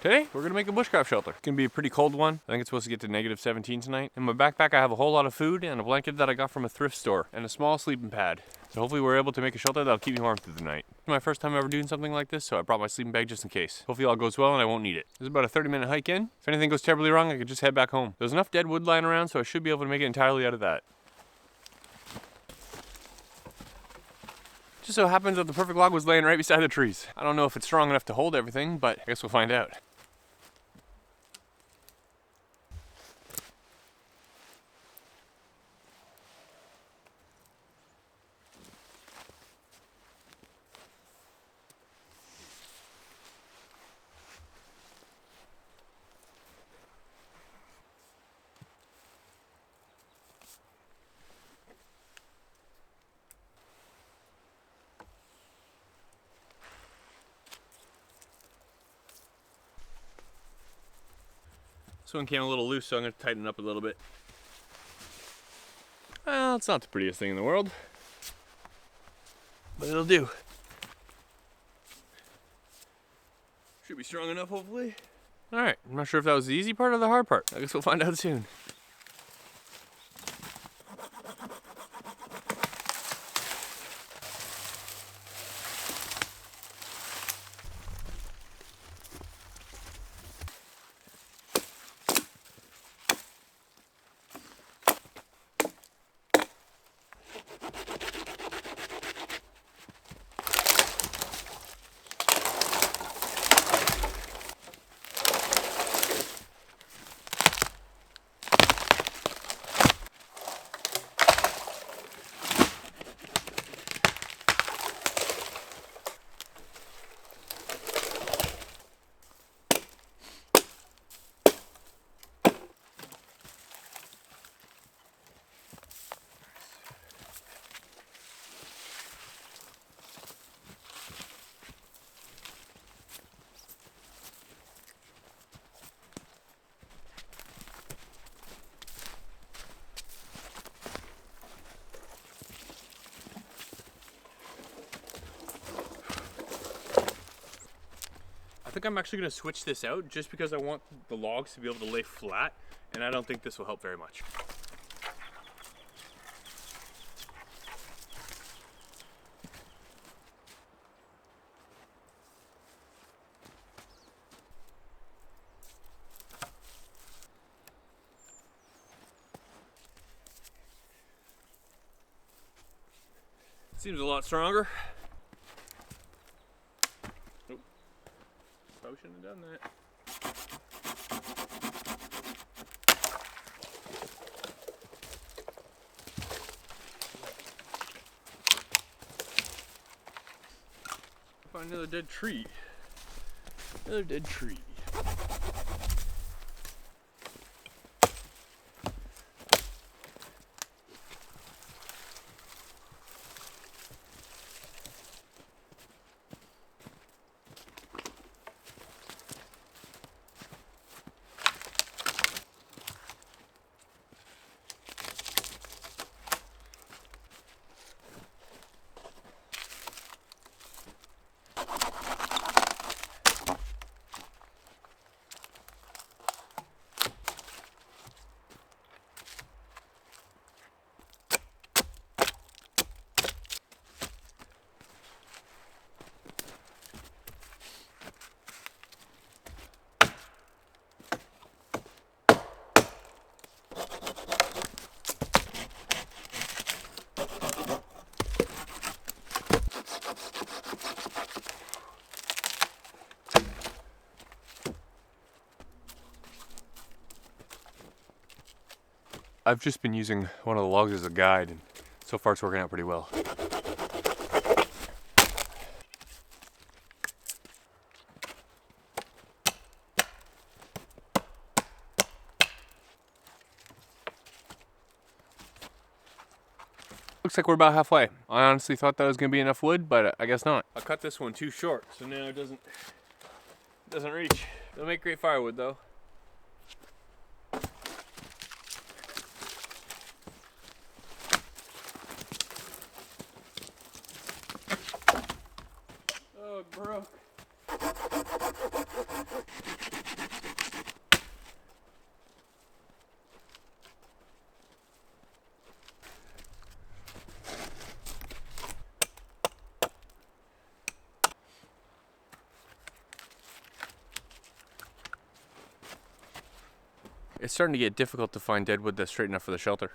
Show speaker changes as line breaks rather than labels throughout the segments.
Today, we're gonna make a bushcraft shelter. It's gonna be a pretty cold one. I think it's supposed to get to -17 tonight. In my backpack, I have a whole lot of food and a blanket that I got from a thrift store and a small sleeping pad. So hopefully we're able to make a shelter that'll keep me warm through the night. It's my first time ever doing something like this, so I brought my sleeping bag just in case. Hopefully all goes well and I won't need it. This is about a 30-minute hike in. If anything goes terribly wrong, I could just head back home. There's enough dead wood lying around, so I should be able to make it entirely out of that. Just so happens that the perfect log was laying right beside the trees. I don't know if it's strong enough to hold everything, but I guess we'll find out. This one came a little loose, so I'm going to tighten it up a little bit. Well, it's not the prettiest thing in the world, but it'll do. Should be strong enough, hopefully. Alright, I'm not sure if that was the easy part or the hard part. I guess we'll find out soon. I think I'm actually going to switch this out just because I want the logs to be able to lay flat, and I don't think this will help very much. Seems a lot stronger. Probably shouldn't have done that. Find another dead tree. Another dead tree. I've just been using one of the logs as a guide, and so far it's working out pretty well. Looks like we're about halfway. I honestly thought that was going to be enough wood, but I guess not. I cut this one too short, so now it doesn't reach. It'll make great firewood though. Oh, it broke. It's starting to get difficult to find dead wood that's straight enough for the shelter.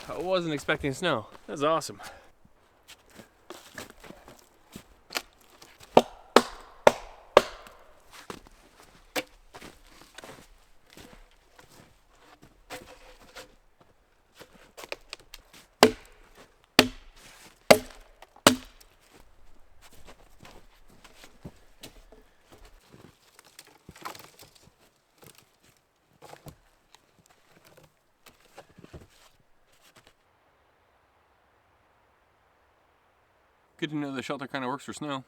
I wasn't expecting snow. That's awesome. Good to know the shelter kind of works for snow.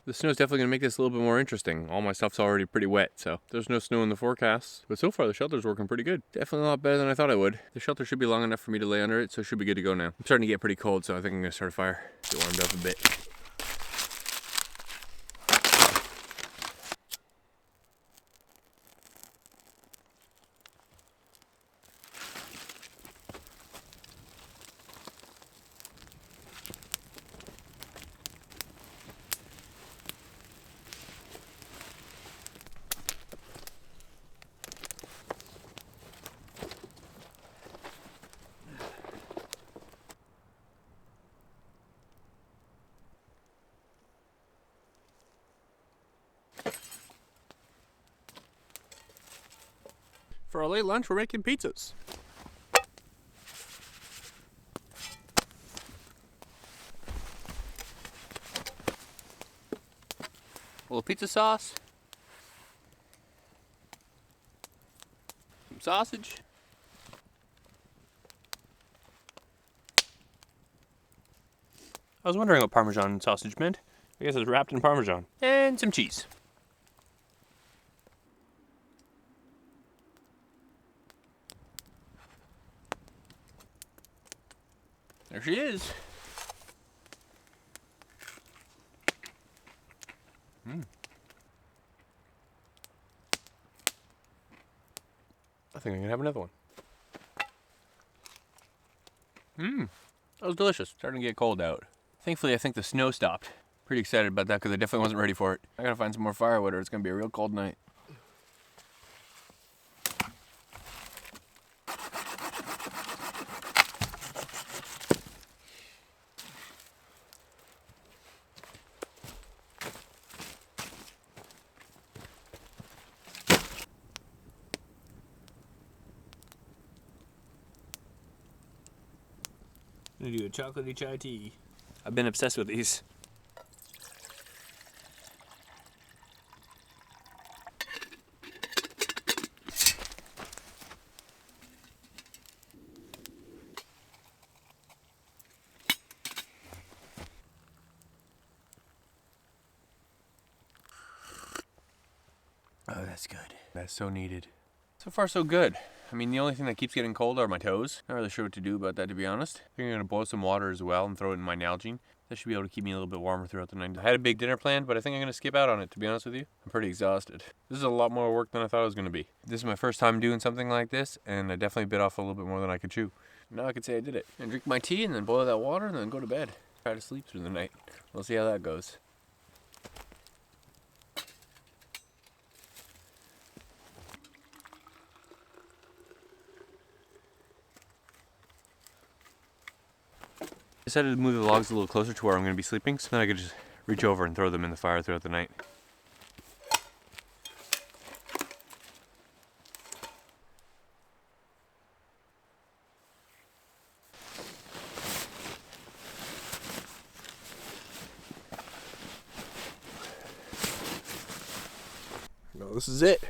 The snow's definitely going to make this a little bit more interesting. All my stuff's already pretty wet, so there's no snow in the forecast. But so far, the shelter's working pretty good. Definitely a lot better than I thought it would. The shelter should be long enough for me to lay under it, so it should be good to go now. I'm starting to get pretty cold, so I think I'm going to start a fire. Get warmed up a bit. For our late lunch, we're making pizzas. A little pizza sauce. Some sausage. I was wondering what Parmesan sausage meant. I guess it's wrapped in Parmesan. And some cheese. There she is. I think I'm gonna have another one. That was delicious. Starting to get cold out. Thankfully, I think the snow stopped. Pretty excited about that because I definitely wasn't ready for it. I gotta find some more firewood or it's gonna be a real cold night. I'm gonna do a chocolatey chai tea. I've been obsessed with these. Oh, that's good. That's so needed. So far, so good. I mean, the only thing that keeps getting cold are my toes. Not really sure what to do about that, to be honest. I think I'm gonna boil some water as well and throw it in my Nalgene. That should be able to keep me a little bit warmer throughout the night. I had a big dinner planned, but I think I'm gonna skip out on it, to be honest with you. I'm pretty exhausted. This is a lot more work than I thought it was gonna be. This is my first time doing something like this, and I definitely bit off a little bit more than I could chew. Now I could say I did it. And drink my tea and then boil that water and then go to bed. Try to sleep through the night. We'll see how that goes. I decided to move the logs a little closer to where I'm going to be sleeping so then I could just reach over and throw them in the fire throughout the night. this is it.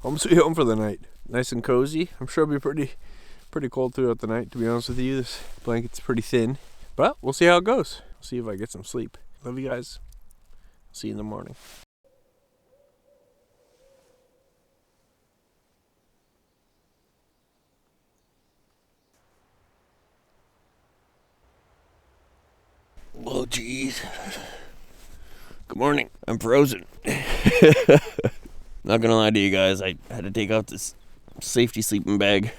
Home sweet home for the night. Nice and cozy. I'm sure it'll be pretty cold throughout the night, to be honest with you. This blanket's pretty thin, but we'll see how it goes. See if I get some sleep. Love you guys. See you in the morning. Oh, geez. Good morning. I'm frozen. Not gonna lie to you guys, I had to take out this safety sleeping bag.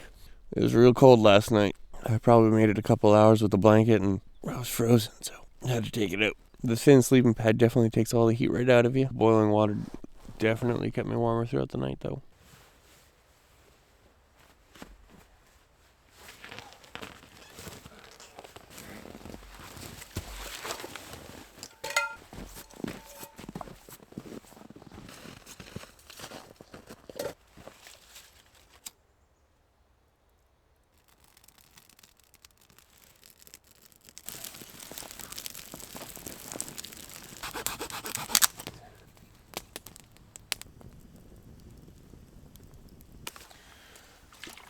It was real cold last night. I probably made it a couple hours with the blanket and I was frozen, so I had to take it out. The thin sleeping pad definitely takes all the heat right out of you. Boiling water definitely kept me warmer throughout the night, though.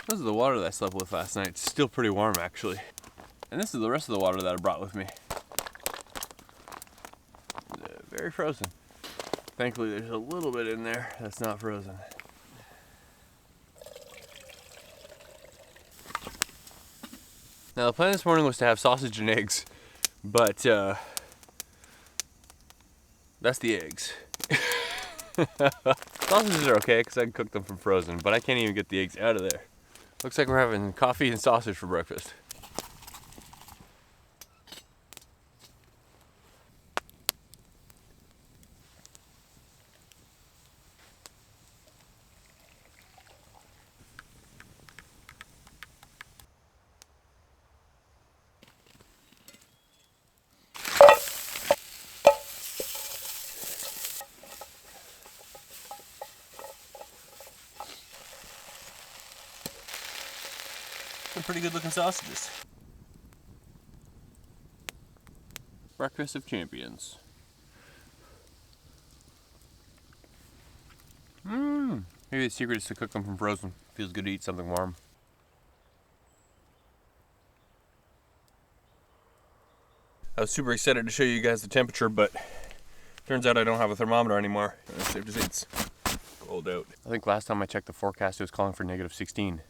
This is the water that I slept with last night. It's still pretty warm, actually. And this is the rest of the water that I brought with me. Very frozen. Thankfully, there's a little bit in there that's not frozen. Now, the plan this morning was to have sausage and eggs, but that's the eggs. Sausages are okay because I can cook them from frozen, but I can't even get the eggs out of there. Looks like we're having coffee and sausage for breakfast. Some pretty good looking sausages. Breakfast of champions. Maybe the secret is to cook them from frozen. Feels good to eat something warm. I was super excited to show you guys the temperature, but turns out I don't have a thermometer anymore. It's safe to say it's cold out. I think last time I checked the forecast, it was calling for -16.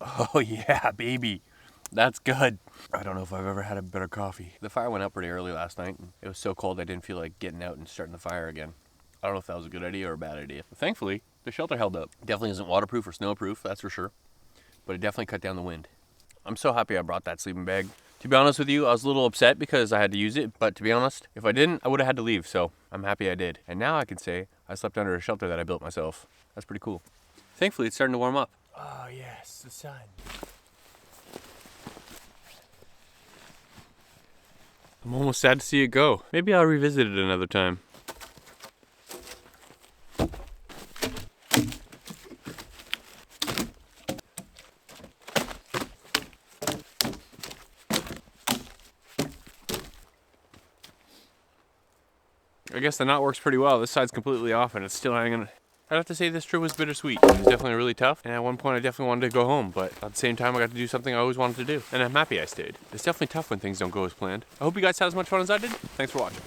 Oh yeah, baby. That's good. I don't know if I've ever had a better coffee. The fire went out pretty early last night, and it was so cold I didn't feel like getting out and starting the fire again. I don't know if that was a good idea or a bad idea. But thankfully, the shelter held up. Definitely isn't waterproof or snowproof, that's for sure. But it definitely cut down the wind. I'm so happy I brought that sleeping bag. To be honest with you, I was a little upset because I had to use it, but to be honest, if I didn't, I would have had to leave, so I'm happy I did. And now I can say I slept under a shelter that I built myself. That's pretty cool. Thankfully, it's starting to warm up. Oh yes, the sun. I'm almost sad to see it go. Maybe I'll revisit it another time. I guess the knot works pretty well. This side's completely off and it's still hanging. I'd have to say this trip was bittersweet. It was definitely really tough, and at one point I definitely wanted to go home, but at the same time I got to do something I always wanted to do, and I'm happy I stayed. It's definitely tough when things don't go as planned. I hope you guys had as much fun as I did. Thanks for watching.